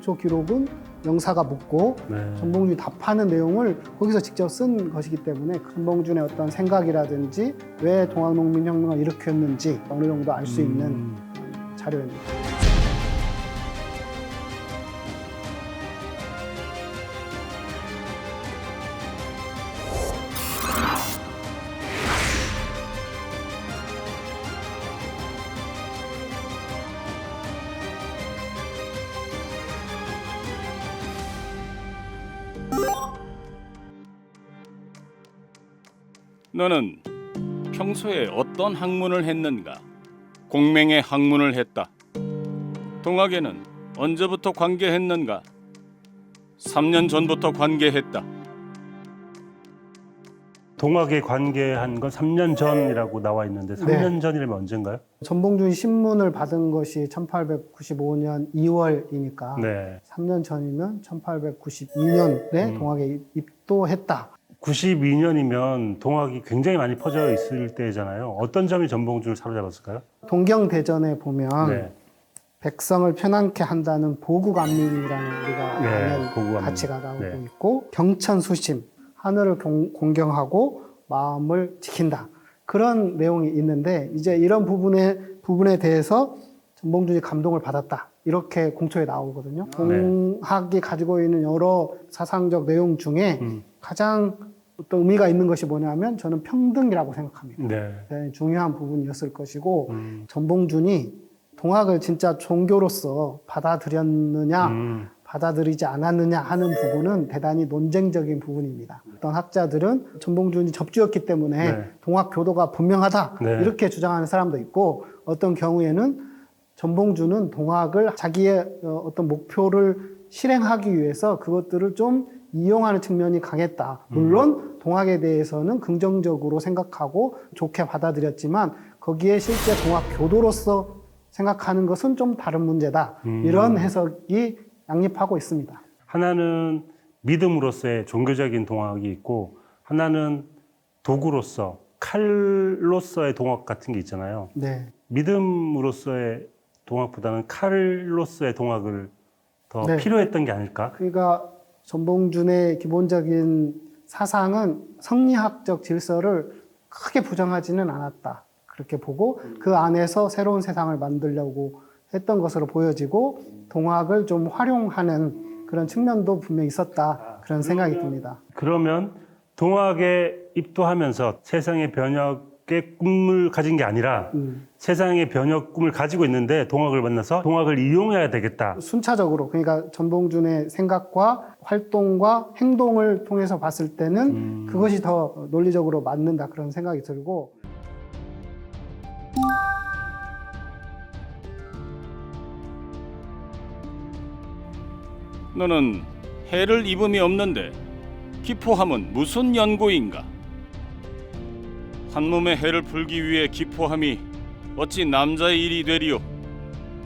기초 기록은 영사가 묻고 네. 전봉준이 답하는 내용을 거기서 직접 쓴 것이기 때문에 전봉준의 어떤 생각이라든지 왜 동학농민혁명을 일으켰는지 어느 정도 알 수 있는 자료입니다. 너는 평소에 어떤 학문을 했는가? 공맹의 학문을 했다. 동학에는 언제부터 관계했는가? 3년 전부터 관계했다. 동학에 관계한 건 3년 전이라고 나와 있는데 3년 전이라면 언젠가요? 전봉준이 신문을 받은 것이 1895년 2월이니까 네. 3년 전이면 1892년에 동학에 입도했다. 92년이면 동학이 굉장히 많이 퍼져 있을 때잖아요. 어떤 점이 전봉준을 사로잡았을까요? 동경대전에 보면 네. 백성을 편안케 한다는 보국안민이라는 우리가 네, 아는 보국안민. 가치가 나오고 네. 있고 경천수심, 하늘을 공경하고 마음을 지킨다. 그런 내용이 있는데 이제 이런 부분에 대해서 전봉준이 감동을 받았다. 이렇게 공초에 나오거든요. 동학이 가지고 있는 여러 사상적 내용 중에 가장 어떤 의미가 있는 것이 뭐냐면 저는 평등이라고 생각합니다. 네. 굉장히 중요한 부분이었을 것이고 전봉준이 동학을 진짜 종교로서 받아들였느냐 받아들이지 않았느냐 하는 부분은 대단히 논쟁적인 부분입니다. 어떤 학자들은 전봉준이 접주였기 때문에 네. 동학 교도가 분명하다 네. 이렇게 주장하는 사람도 있고 어떤 경우에는 전봉준은 동학을 자기의 어떤 목표를 실행하기 위해서 그것들을 좀 이용하는 측면이 강했다. 물론 동학에 대해서는 긍정적으로 생각하고 좋게 받아들였지만 거기에 실제 동학 교도로서 생각하는 것은 좀 다른 문제다. 이런 해석이 양립하고 있습니다. 하나는 믿음으로서의 종교적인 동학이 있고 하나는 도구로서 칼로서의 동학 같은 게 있잖아요. 네. 믿음으로서의 동학보다는 칼로서의 동학을 더 네. 필요했던 게 아닐까? 그러니까 전봉준의 기본적인 사상은 성리학적 질서를 크게 부정하지는 않았다. 그렇게 보고 그 안에서 새로운 세상을 만들려고 했던 것으로 보여지고 동학을 좀 활용하는 그런 측면도 분명히 있었다. 그런 생각이 듭니다. 그러면 동학에 입도하면서 세상의 변혁의 꿈을 가진 게 아니라 세상의 변혁 꿈을 가지고 있는데 동학을 만나서 동학을 이용해야 되겠다. 순차적으로 그러니까 전봉준의 생각과 활동과 행동을 통해서 봤을 때는 그것이 더 논리적으로 맞는다. 그런 생각이 들고 너는 해를 입음이 없는데 기포함은 무슨 연고인가? 한 몸의 해를 풀기 위해 기포함이 어찌 남자의 일이 되리요?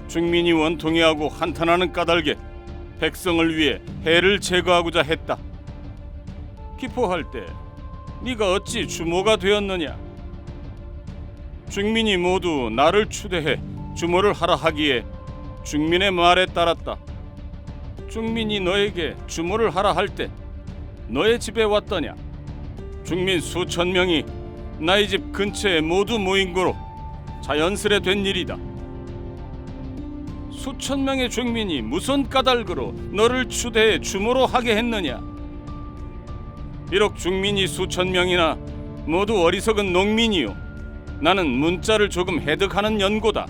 중민이 원통해하고 한탄하는 까닭에 백성을 위해 해를 제거하고자 했다. 기포할 때 네가 어찌 주모가 되었느냐? 중민이 모두 나를 추대해 주모를 하라 하기에 중민의 말에 따랐다. 중민이 너에게 주모를 하라 할 때 너의 집에 왔더냐? 중민 수천 명이 나의 집 근처에 모두 모인 거로 자연스레 된 일이다. 수천 명의 중민이 무슨 까닭으로 너를 추대해 주모로 하게 했느냐? 비록 중민이 수천 명이나 모두 어리석은 농민이요, 나는 문자를 조금 해득하는 연고다.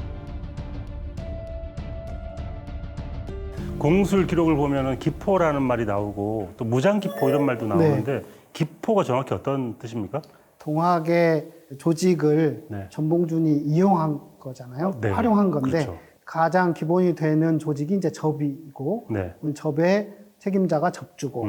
공술 기록을 보면은 기포라는 말이 나오고 또 무장기포 이런 말도 나오는데 기포가 정확히 어떤 뜻입니까? 동학의 조직을 네. 전봉준이 이용한 거잖아요. 네. 활용한 건데 그렇죠. 가장 기본이 되는 조직이 이제 접이고 네. 접의 책임자가 접주고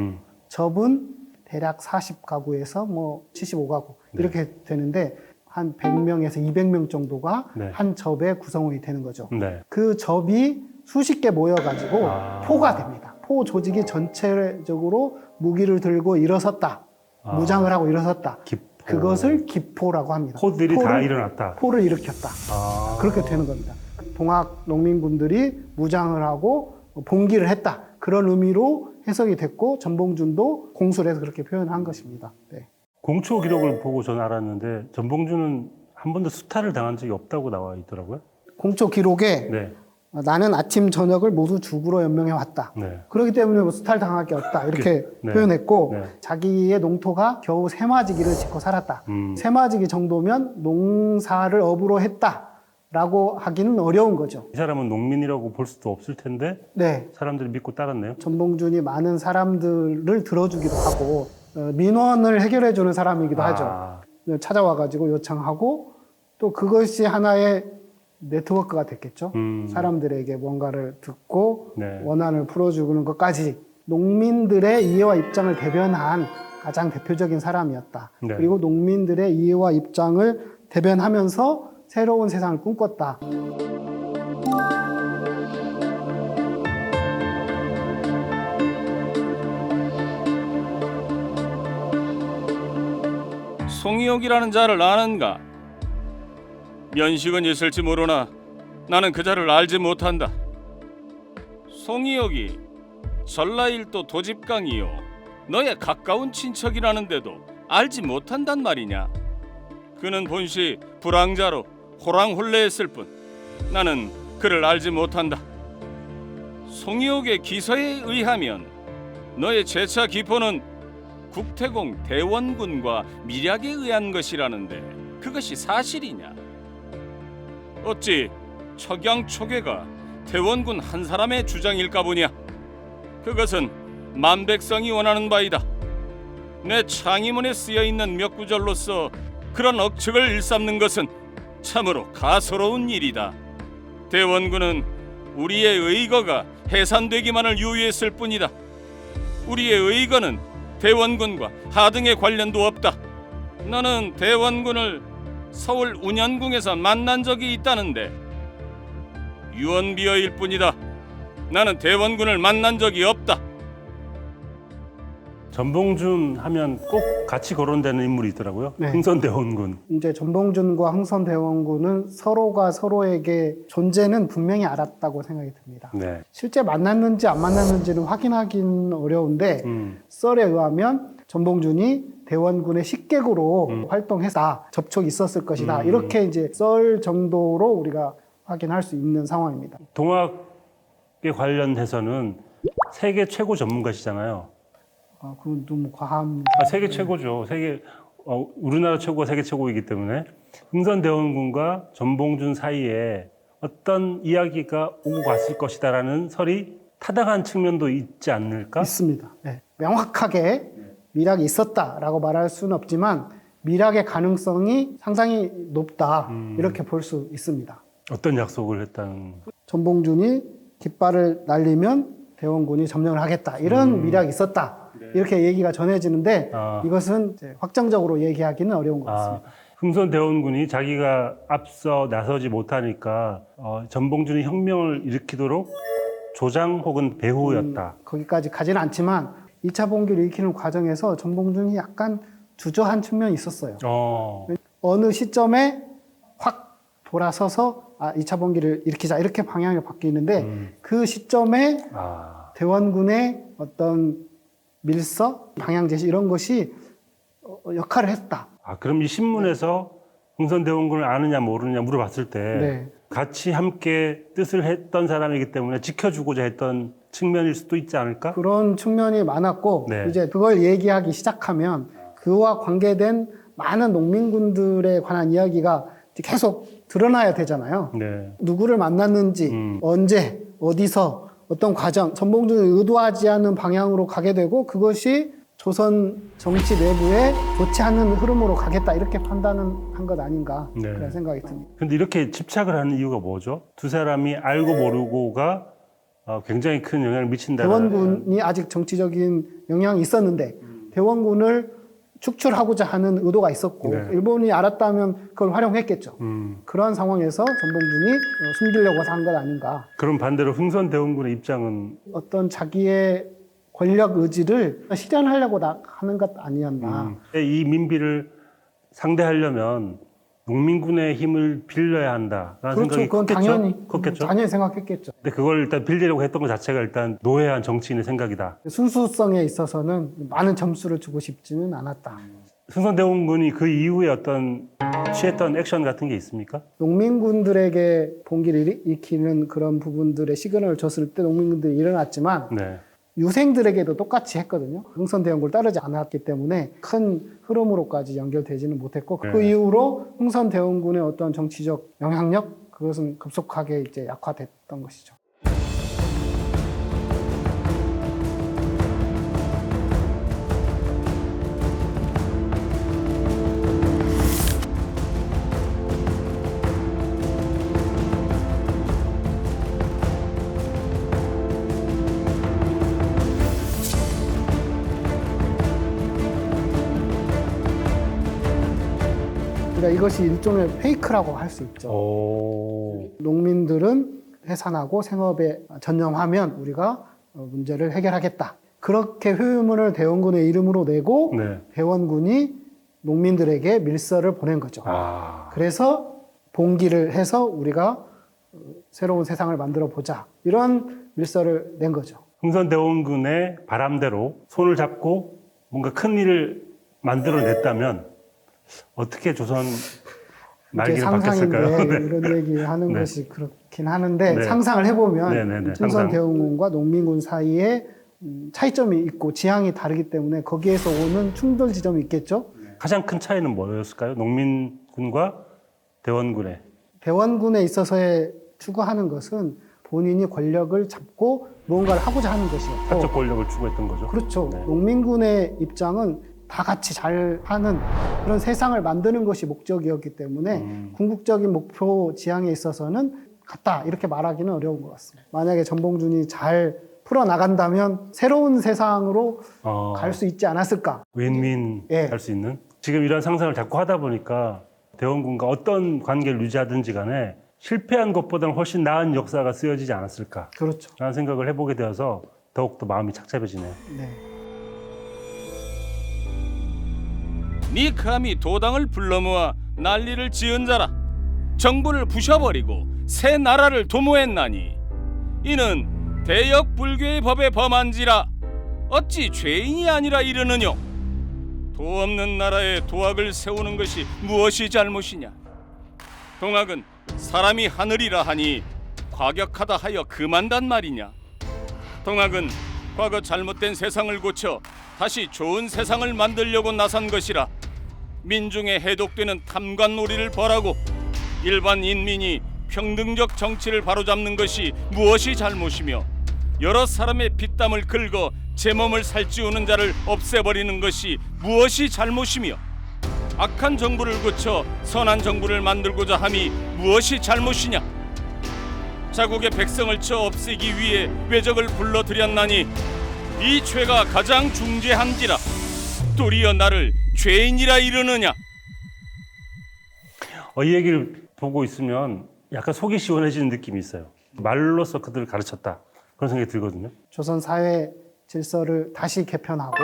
접은 대략 40가구에서 뭐 75가구 이렇게 되는데 한 100명에서 200명 정도가 네. 한 접의 구성원이 되는 거죠. 네. 그 접이 수십 개 모여가지고 아. 포가 됩니다. 포 조직이 전체적으로 무기를 들고 일어섰다. 무장을 하고 일어섰다. 기포. 그것을 기포라고 합니다. 포들이 다 일어났다. 포를 일으켰다. 아. 그렇게 되는 겁니다. 동학 농민군들이 무장을 하고 봉기를 했다. 그런 의미로 해석이 됐고 전봉준도 공수를 해서 그렇게 표현한 것입니다. 네. 공초 기록을 보고 저는 알았는데 전봉준은 한 번도 수탈을 당한 적이 없다고 나와 있더라고요. 공초 기록에 네. 나는 아침 저녁을 모두 죽으로 연명해 왔다. 네. 그렇기 때문에 뭐 수탈 당할 게 없다 이렇게 네. 표현했고 네. 자기의 농토가 겨우 세마지기를 짓고 살았다. 세마지기 정도면 농사를 업으로 했다라고 하기는 어려운 거죠. 이 사람은 농민이라고 볼 수도 없을 텐데 네, 사람들이 믿고 따랐네요. 전봉준이 많은 사람들을 들어주기도 하고 민원을 해결해주는 사람이기도 하죠. 찾아와가지고 요청하고 또 그것이 하나의 네트워크가 됐겠죠. 사람들에게 뭔가를 듣고 네. 원한을 풀어주는 것까지 농민들의 이해와 입장을 대변한 가장 대표적인 사람이었다. 네. 그리고 농민들의 이해와 입장을 대변하면서 새로운 세상을 꿈꿨다. 송이옥이라는 자를 아는가? 면식은 있을지 모르나 나는 그 자를 알지 못한다. 송이옥이 전라일도 도집강이요 너의 가까운 친척이라는데도 알지 못한단 말이냐? 그는 본시 불황자로 호랑홀레했을 뿐 나는 그를 알지 못한다. 송이옥의 기서에 의하면 너의 제차 기포는 국태공 대원군과 밀약에 의한 것이라는데 그것이 사실이냐? 어찌 척양초계가 대원군 한 사람의 주장일까 보냐? 그것은 만백성이 원하는 바이다. 내 창의문에 쓰여있는 몇 구절로서 그런 억측을 일삼는 것은 참으로 가소로운 일이다. 대원군은 우리의 의거가 해산되기만을 유의했을 뿐이다. 우리의 의거는 대원군과 하등의 관련도 없다. 나는 대원군을 서울 운현궁에서 만난 적이 있다는데 유언비어일 뿐이다. 나는 대원군을 만난 적이 없다. 전봉준 하면 꼭 같이 거론되는 인물이 있더라고요. 네. 흥선대원군. 이제 전봉준과 흥선대원군은 서로가 서로에게 존재는 분명히 알았다고 생각이 듭니다. 네. 실제 만났는지 안 만났는지는 확인하기는 어려운데 썰에 의하면 전봉준이 대원군의 식객으로 활동했다, 접촉이 있었을 것이다. 이렇게 이제 썰 정도로 우리가 확인할 수 있는 상황입니다. 동학에 관련해서는 세계 최고 전문가시잖아요. 그건 너무 과한. 세계 최고죠. 우리나라 최고가 세계 최고이기 때문에 흥선대원군과 전봉준 사이에 어떤 이야기가 오고 갔을 것이다라는 설이 타당한 측면도 있지 않을까? 있습니다. 네. 명확하게 밀약이 있었다라고 말할 수는 없지만 밀약의 가능성이 상당히 높다 이렇게 볼 수 있습니다. 어떤 약속을 했다는? 전봉준이 깃발을 날리면 대원군이 점령을 하겠다 이런 밀약이 있었다 이렇게 얘기가 전해지는데 이것은 이제 확정적으로 얘기하기는 어려운 것 같습니다. 흥선대원군이 자기가 앞서 나서지 못하니까 전봉준이 혁명을 일으키도록 조장 혹은 배후였다. 거기까지 가지는 않지만 2차 봉기를 일으키는 과정에서 전봉준이 약간 주저한 측면이 있었어요. 어느 시점에 확 돌아서서 2차 봉기를 일으키자 이렇게 방향이 바뀌는데 그 시점에 대원군의 어떤 밀서, 방향 제시 이런 것이 역할을 했다. 그럼 이 신문에서 흥선대원군을 아느냐 모르느냐 물어봤을 때 네. 같이 함께 뜻을 했던 사람이기 때문에 지켜주고자 했던 측면일 수도 있지 않을까? 그런 측면이 많았고 네. 이제 그걸 얘기하기 시작하면 그와 관계된 많은 농민군들에 관한 이야기가 계속 드러나야 되잖아요. 네. 누구를 만났는지, 언제, 어디서, 어떤 과정, 전봉준이 의도하지 않은 방향으로 가게 되고 그것이 조선 정치 내부에 좋지 않은 흐름으로 가겠다 이렇게 판단한 것 아닌가 네. 그런 생각이 듭니다. 근데 이렇게 집착을 하는 이유가 뭐죠? 두 사람이 알고 모르고가 굉장히 큰 영향을 미친다는. 대원군이 아직 정치적인 영향이 있었는데 대원군을 축출하고자 하는 의도가 있었고 네. 일본이 알았다면 그걸 활용했겠죠. 그러한 상황에서 전봉준이 숨기려고 한 것 아닌가. 그럼 반대로 흥선대원군의 입장은 어떤 자기의 권력 의지를 실현하려고 하는 것 아니었나. 이 민비를 상대하려면 농민군의 힘을 빌려야 한다라는 그렇죠. 생각이 그건 컸겠죠? 컸겠죠. 당연히 생각했겠죠. 근데 그걸 일단 빌리려고 했던 것 자체가 일단 노예한 정치인의 생각이다. 순수성에 있어서는 많은 점수를 주고 싶지는 않았다. 흥선대원군이 그 이후에 어떤 취했던 액션 같은 게 있습니까? 농민군들에게 봉기를 일으키는 그런 부분들의 시그널을 줬을 때 농민군들이 일어났지만 네. 유생들에게도 똑같이 했거든요. 흥선대원군을 따르지 않았기 때문에 큰 흐름으로까지 연결되지는 못했고 그 네. 이후로 흥선대원군의 어떤 정치적 영향력 그것은 급속하게 이제 약화됐던 것이죠. 그러니까 이것이 일종의 페이크라고 할 수 있죠. 오. 농민들은 해산하고 생업에 전념하면 우리가 문제를 해결하겠다. 그렇게 효유문을 대원군의 이름으로 내고 네. 대원군이 농민들에게 밀서를 보낸 거죠. 아. 그래서 봉기를 해서 우리가 새로운 세상을 만들어 보자. 이런 밀서를 낸 거죠. 흥선대원군의 바람대로 손을 잡고 뭔가 큰 일을 만들어냈다면 어떻게 조선 이게 말기를 상상인데 바뀌었을까요? 네. 이런 얘기하는 네. 것이 그렇긴 하는데 네. 상상을 해보면 네네네. 흥선대원군과 농민군 사이에 차이점이 있고 지향이 다르기 때문에 거기에서 오는 충돌 지점이 있겠죠. 가장 큰 차이는 뭐였을까요? 농민군과 대원군의. 대원군에 있어서의 추구하는 것은 본인이 권력을 잡고 무언가를 하고자 하는 것이었고 사적 권력을 추구했던 거죠. 그렇죠. 네. 농민군의 입장은 다 같이 잘하는 그런 세상을 만드는 것이 목적이었기 때문에 궁극적인 목표 지향에 있어서는 같다 이렇게 말하기는 어려운 것 같습니다. 만약에 전봉준이 잘 풀어나간다면 새로운 세상으로 갈 수 있지 않았을까. 윈윈 예. 할 수 있는. 지금 이런 상상을 자꾸 하다 보니까 대원군과 어떤 관계를 유지하든지 간에 실패한 것보다는 훨씬 나은 역사가 쓰여지지 않았을까 그렇죠. 라는 생각을 해보게 되어서 더욱더 마음이 착잡해지네요. 네. 네 감히 도당을 불러 모아 난리를 지은 자라. 정부를 부셔버리고 새 나라를 도모했나니 이는 대역 불교의 법에 범한지라. 어찌 죄인이 아니라 이르느뇨. 도 없는 나라에 도학을 세우는 것이 무엇이 잘못이냐. 동학은 사람이 하늘이라 하니 과격하다 하여 금한단 말이냐. 동학은 과거 잘못된 세상을 고쳐 다시 좋은 세상을 만들려고 나선 것이라. 민중의 해독되는 탐관놀이를 벌하고 일반 인민이 평등적 정치를 바로잡는 것이 무엇이 잘못이며 여러 사람의 핏땀을 긁어 제 몸을 살찌우는 자를 없애버리는 것이 무엇이 잘못이며 악한 정부를 고쳐 선한 정부를 만들고자 함이 무엇이 잘못이냐. 자국의 백성을 쳐 없애기 위해 외적을 불러들였나니 이 죄가 가장 중죄한지라. 도리어 나를 죄인이라 이르느냐. 이 얘기를 보고 있으면 약간 속이 시원해지는 느낌이 있어요. 말로써 그들을 가르쳤다. 그런 생각이 들거든요. 조선 사회 질서를 다시 개편하고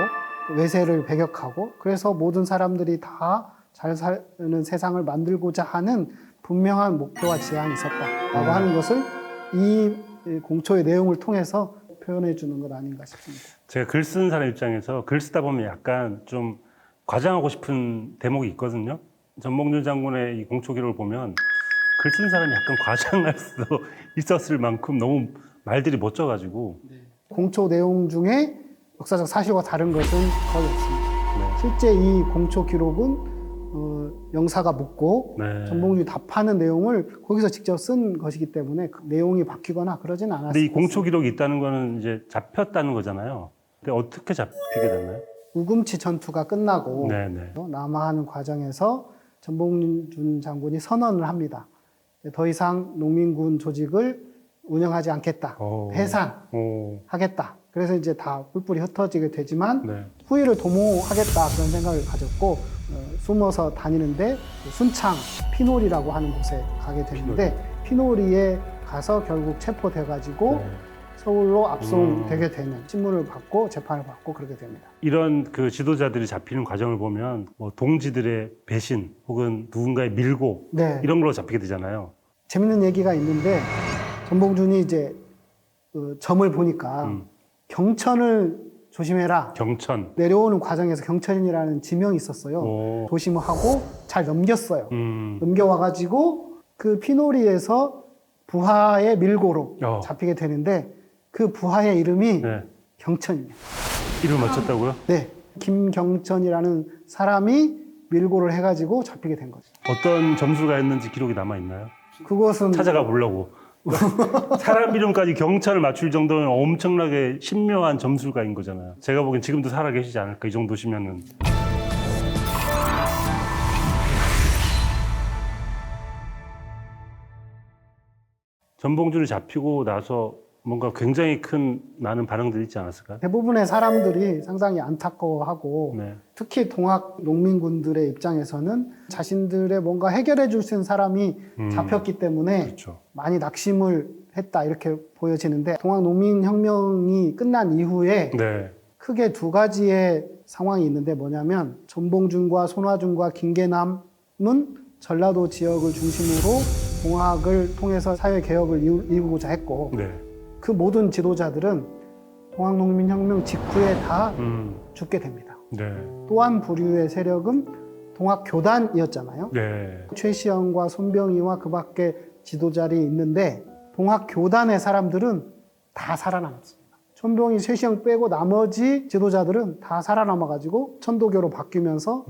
외세를 배격하고 그래서 모든 사람들이 다 잘 사는 세상을 만들고자 하는 분명한 목표와 지향이 있었다라고 하는 것을 이 공초의 내용을 통해서 표현해 주는 것 아닌가 싶습니다. 제가 글 쓰는 사람 입장에서 글 쓰다 보면 약간 좀 과장하고 싶은 대목이 있거든요. 전봉준 장군의 이 공초 기록을 보면 글 쓰는 사람이 약간 과장할 수도 있었을 만큼 너무 말들이 멋져가지고 공초 내용 중에 역사적 사실과 다른 것은 거의 없습니다. 네. 실제 이 공초 기록은 영사가 묻고 네. 전봉준이 답하는 내용을 거기서 직접 쓴 것이기 때문에 그 내용이 바뀌거나 그러지는 않았습니다. 근데 이 공초 기록이 있다는 거는 이제 잡혔다는 거잖아요. 근데 어떻게 잡히게 됐나요? 우금치 전투가 끝나고 네네. 남하하는 과정에서 전봉준 장군이 선언을 합니다. 더 이상 농민군 조직을 운영하지 않겠다. 오. 해산하겠다. 그래서 이제 다 뿔뿔이 흩어지게 되지만 네. 후위를 도모하겠다 그런 생각을 가졌고 숨어서 다니는데 순창 피놀이라고 하는 곳에 가게 되는데 피놀이에 가서 결국 체포돼가지고 네. 서울로 압송되게 되는 신문을 받고 재판을 받고 그렇게 됩니다. 이런 그 지도자들이 잡히는 과정을 보면 뭐 동지들의 배신 혹은 누군가의 밀고 네. 이런 걸로 잡히게 되잖아요. 재밌는 얘기가 있는데 전봉준이 이제 그 점을 보니까 경천을 조심해라. 경천. 내려오는 과정에서 경천이라는 지명이 있었어요. 오. 조심하고 잘 넘겼어요. 음. 넘겨와가지고 그 피놀이에서 부하의 밀고로 어. 잡히게 되는데 그 부하의 이름이 네. 경천입니다. 이름을 맞췄다고요? 네. 김경천이라는 사람이 밀고를 해가지고 잡히게 된 거죠. 어떤 점수가 있는지 기록이 남아 있나요? 그것은 찾아가 보려고. 사람 이름까지 경천을 맞출 정도면 엄청나게 신묘한 점술가인 거잖아요. 제가 보기엔 지금도 살아 계시지 않을까, 이 정도시면은. 전봉준이 잡히고 나서 뭔가 굉장히 큰 많은 반응들이 있지 않았을까요? 대부분의 사람들이 상당히 안타까워하고 네. 특히 동학 농민군들의 입장에서는 자신들의 뭔가 해결해 줄 수 있는 사람이 잡혔기 때문에 그렇죠. 많이 낙심을 했다 이렇게 보여지는데 동학 농민혁명이 끝난 이후에 네. 크게 두 가지의 상황이 있는데 뭐냐면 전봉준과 손화준과 김계남은 전라도 지역을 중심으로 동학을 통해서 사회개혁을 이루고자 했고 네. 그 모든 지도자들은 동학농민혁명 직후에 다 죽게 됩니다. 네. 또 한 부류의 세력은 동학교단이었잖아요. 네. 최시영과 손병희와 그 밖에 지도자들이 있는데 동학교단의 사람들은 다 살아남았습니다. 손병희, 최시영 빼고 나머지 지도자들은 다 살아남아가지고 천도교로 바뀌면서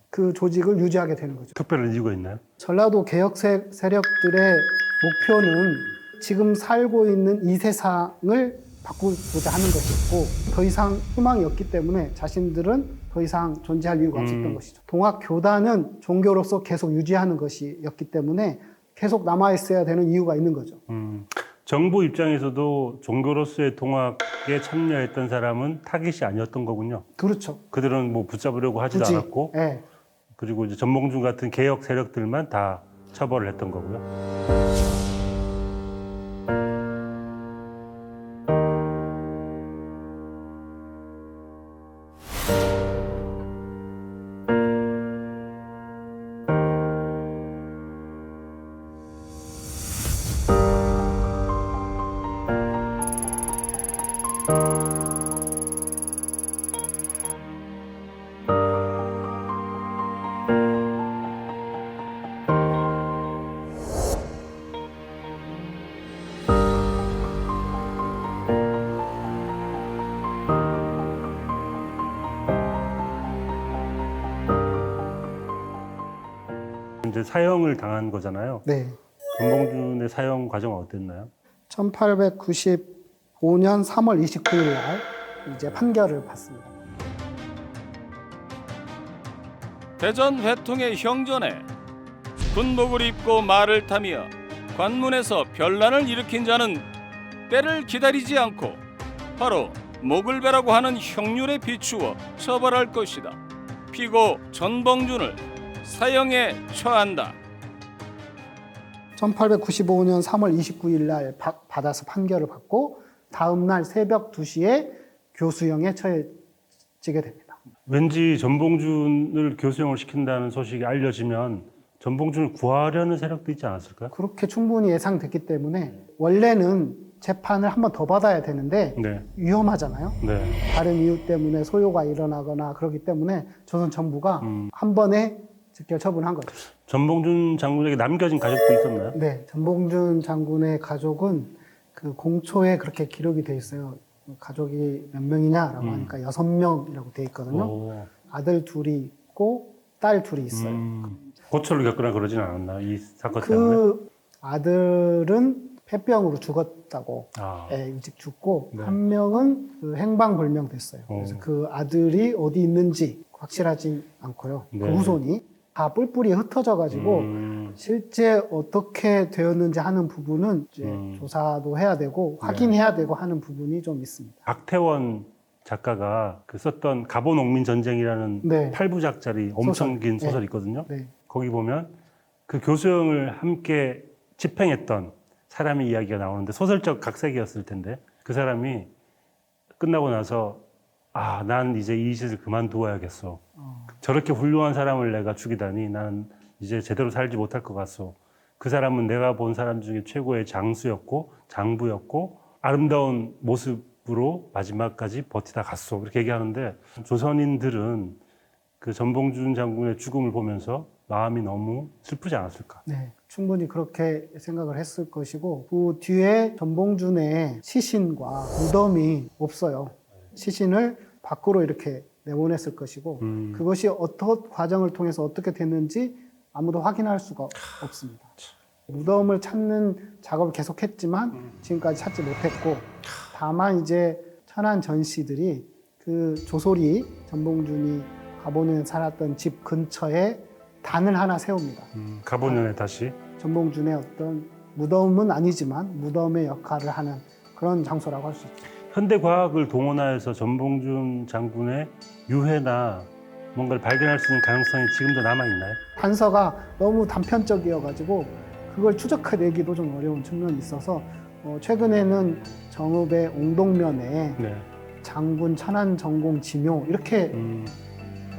그 조직을 유지하게 되는 거죠. 특별한 이유가 있나요? 전라도 개혁 세력들의 목표는 지금 살고 있는 이 세상을 바꾸고자 하는 것이었고 더 이상 희망이 없기 때문에 자신들은 더 이상 존재할 이유가 없었던 것이죠. 동학교단은 종교로서 계속 유지하는 것이었기 때문에 계속 남아있어야 되는 이유가 있는 거죠. 정부 입장에서도 종교로서의 동학에 참여했던 사람은 타깃이 아니었던 거군요. 그렇죠. 그들은 뭐 붙잡으려고 하지도 굳이. 않았고, 예. 그리고 이제 전봉준 같은 개혁 세력들만 다 처벌을 했던 거고요. 이제 사형을 당한 거잖아요. 네. 전봉준의 사형 과정은 어땠나요? 1895년 3월 29일 날 이제 판결을 받습니다. 대전 회통의 형전에 군복을 입고 말을 타며 관문에서 변란을 일으킨 자는 때를 기다리지 않고 바로 목을 베라고 하는 형률에 비추어 처벌할 것이다. 피고 전봉준을 사형에 처한다. 1895년 3월 29일 날 받아서 판결을 받고 다음 날 새벽 2시에 교수형에 처해지게 됩니다. 왠지 전봉준을 교수형을 시킨다는 소식이 알려지면 전봉준을 구하려는 세력도 있지 않았을까요? 그렇게 충분히 예상됐기 때문에 원래는 재판을 한 번 더 받아야 되는데 네. 위험하잖아요. 네. 다른 이유 때문에 소요가 일어나거나 그렇기 때문에 조선 정부가 한 번에 직결 처분한 거죠. 전봉준 장군에게 남겨진 가족도 있었나요? 네, 전봉준 장군의 가족은 그 공초에 그렇게 기록이 돼 있어요. 가족이 몇 명이냐라고 하니까 6명이라고 돼 있거든요. 오. 아들 둘이 있고 딸 둘이 있어요. 고초를 겪거나 그러진 않았나요? 이 사건 때문에? 그 아들은 폐병으로 죽었다고 아. 일찍 죽고 네. 한 명은 그 행방불명 됐어요. 그래서 그 아들이 어디 있는지 확실하지 않고요. 네. 그 후손이 다 뿔뿔이 흩어져 가지고 실제 어떻게 되었는지 하는 부분은 이제 조사도 해야 되고 확인해야 되고 하는 부분이 좀 있습니다. 박태원 작가가 그 썼던 가보농민 전쟁이라는 네. 8부작짜리 엄청 긴 네. 소설이 있거든요. 네. 거기 보면 그 교수형을 함께 집행했던 사람의 이야기가 나오는데 소설적 각색이었을 텐데 그 사람이 끝나고 나서 난 이제 이 짓을 그만두어야겠어. 저렇게 훌륭한 사람을 내가 죽이다니 나는 이제 제대로 살지 못할 것 같소. 그 사람은 내가 본 사람 중에 최고의 장수였고 장부였고 아름다운 모습으로 마지막까지 버티다 갔소. 그렇게 얘기하는데 조선인들은 그 전봉준 장군의 죽음을 보면서 마음이 너무 슬프지 않았을까? 네, 충분히 그렇게 생각을 했을 것이고 그 뒤에 전봉준의 시신과 무덤이 없어요. 시신을 밖으로 이렇게 내보냈을 것이고 그것이 어떤 과정을 통해서 어떻게 됐는지 아무도 확인할 수가 없습니다. 무덤을 찾는 작업을 계속했지만 지금까지 찾지 못했고 다만 이제 천안 전시들이 그 조솔이 전봉준이 가보는 살았던 집 근처에 단을 하나 세웁니다. 가보년에 다시 전봉준의 어떤 무덤은 아니지만 무덤의 역할을 하는 그런 장소라고 할 수 있죠. 현대 과학을 동원하여서 전봉준 장군의 유해나 뭔가를 발견할 수 있는 가능성이 지금도 남아있나요? 단서가 너무 단편적이어가지고 그걸 추적해내기도 좀 어려운 측면이 있어서 최근에는 정읍의 옹동면에 네. 장군 천안 전공 지묘 이렇게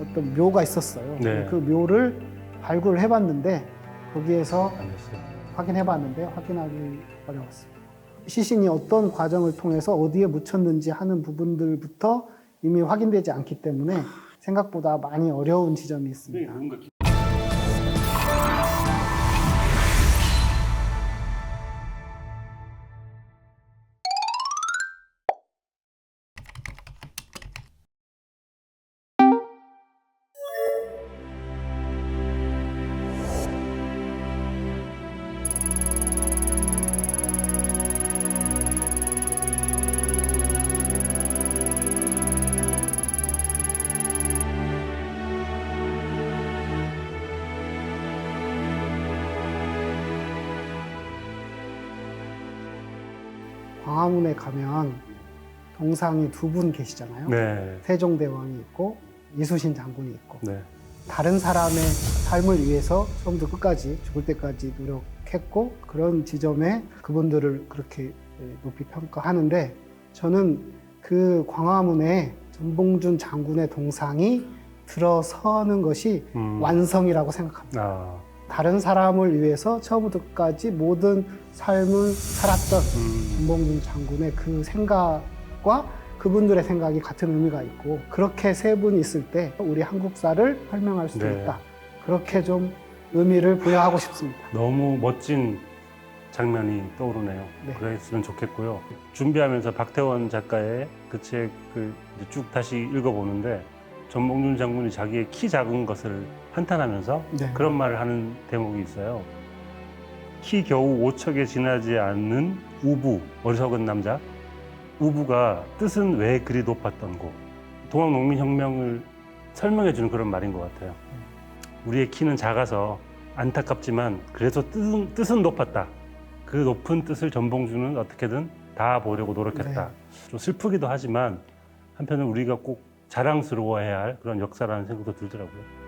어떤 묘가 있었어요. 네. 그 묘를 발굴을 해봤는데 거기에서 안 됐어요. 확인해봤는데 확인하기 어려웠습니다. 시신이 어떤 과정을 통해서 어디에 묻혔는지 하는 부분들부터 이미 확인되지 않기 때문에 생각보다 많이 어려운 지점이 있습니다. 광화문에 가면 동상이 두 분 계시잖아요. 네. 세종대왕이 있고 이수신 장군이 있고 네. 다른 사람의 삶을 위해서 처음부터 끝까지 죽을 때까지 노력했고 그런 지점에 그분들을 그렇게 높이 평가하는데 저는 그 광화문에 전봉준 장군의 동상이 들어서는 것이 완성이라고 생각합니다. 다른 사람을 위해서 처음부터 끝까지 모든 삶을 살았던 전봉준 장군의 그 생각과 그분들의 생각이 같은 의미가 있고 그렇게 세 분이 있을 때 우리 한국사를 설명할 수도 네. 있다. 그렇게 좀 의미를 부여하고 싶습니다. 너무 멋진 장면이 떠오르네요. 네. 그랬으면 좋겠고요. 준비하면서 박태원 작가의 그 책을 쭉 다시 읽어보는데 전봉준 장군이 자기의 키 작은 것을 한탄하면서 네. 그런 말을 하는 대목이 있어요. 키 겨우 5척에 지나지 않는 우부, 어리석은 남자. 우부가 뜻은 왜 그리 높았던고. 동학농민혁명을 설명해주는 그런 말인 것 같아요. 우리의 키는 작아서 안타깝지만 그래서 뜻은 높았다. 그 높은 뜻을 전봉준은 어떻게든 다 보려고 노력했다. 좀 슬프기도 하지만 한편은 우리가 꼭 자랑스러워해야 할 그런 역사라는 생각도 들더라고요.